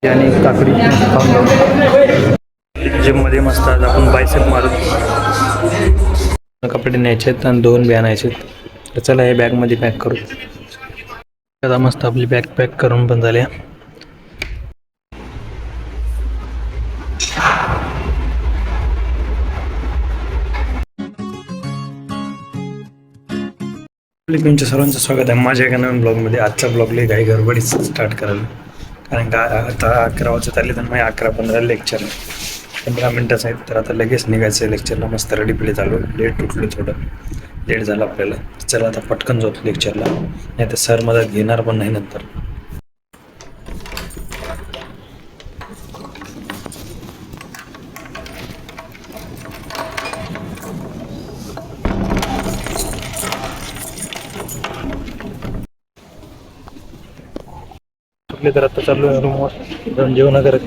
आणि काकडी जिममध्ये मस्त आज आपण बायसेप मारू. कपडे न्यायचे आहेत आणि 2 बॅग आणायचे आहेत. तर चला हे बॅगमध्ये पॅक करू. आता मस्त आपली बॅग पॅक करून पण झाल्या. तुमच्या सर्वांचं स्वागत आहे माझ्या एका नवीन ब्लॉगमध्ये. आजचा ब्लॉगला काही गडबडीच स्टार्ट करायला, कारण का आता 11 वाजता आले तर मग 11:15 लेक्चर 15 मिनटाचं आहेत. तर आता लगेच निघायचं आहे लेक्चरला. मस्त रेडी पिढी चालू, लेट उठलो, थोडं लेट झालं आपल्याला. चला आता पटकन जातो लेक्चरला, नाही तर सर मदत घेणार पण नाही नंतर. तर आता चालू आहे रूमवर जाऊन जेवण करत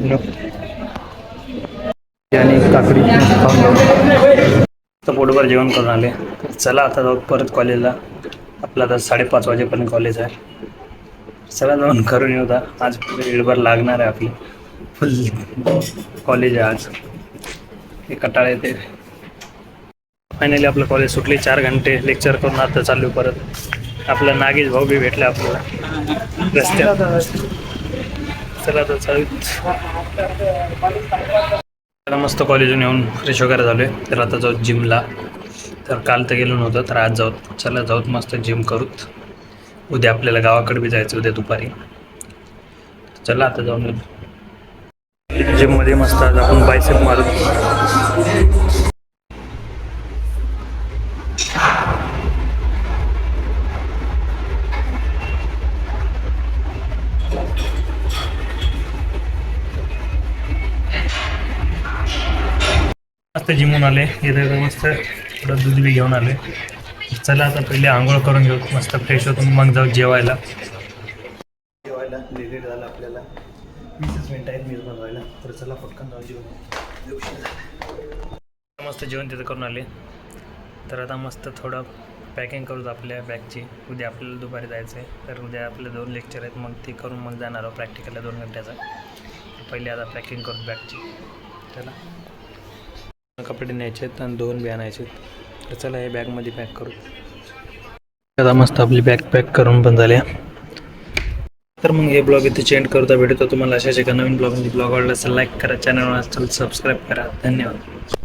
आणि काकडी तर पोटभर जेवण करून आले. चला आता जाऊ परत कॉलेजला. आपलं आता 5:30 वाजेपर्यंत कॉलेज आहे. चला जाऊन करून येऊ. आज वेळभर लागणार आहे आपली. फुल कॉलेज आहे आज. हे कंटाळा येते. फायनली आपलं कॉलेज सुटले. 4 घंटे लेक्चर करून आता चालू परत. आपला नागेश भाऊ बी भेटला आपल्याला रस्त्यात. चला आता चालू. मस्त कॉलेजून येऊन फ्रेश वगैरे झालो आहे. तर आता जाऊ जिमला. तर काल तर गेलो नव्हतं, तर आज जाऊ. चला जाऊत मस्त जिम करूत. उद्या आपल्याला गावाकडे बी जायचं, उद्या दुपारी. चला आता जाऊन जिममध्ये मस्त आज आपण बायसेप मारू. मस्त जिमून आले. इथे मस्त थोडं दूध बी घेऊन आले. चला आता पहिले आंघोळ करून घेऊ, मस्त फ्रेश होतो, मग जाऊ जेवायला. लेट झालं आपल्याला. 20 मिनिटं आहेत मीच बनवायला. तर चला पटकन जाऊ जेवण. मस्त जेवण तिथं करून आले. तर आता मस्त थोडं पॅकिंग करू आपल्या बॅगची. उद्या आपल्याला दुपारी जायचं आहे. तर उद्या आपले 2 लेक्चर आहेत, मग ते करून मग जाणार आहोत प्रॅक्टिकलला 2 घंट्याचा. पहिले आता पॅकिंग करू बॅगची. चला कपडे न्यायचे आहेत आणि 2 बॅग आणायचे आहेत. तर चला हे बॅगमध्ये पॅक करू. आता मस्त आपली बॅग पॅक करून पण झाल्या. तर मग हे ब्लॉग इथे चेंज करता भेटतो तुम्हाला अशाच एका नवीन ब्लॉग आवडला असेल लाईक करा, चॅनलला सबस्क्राईब करा. धन्यवाद.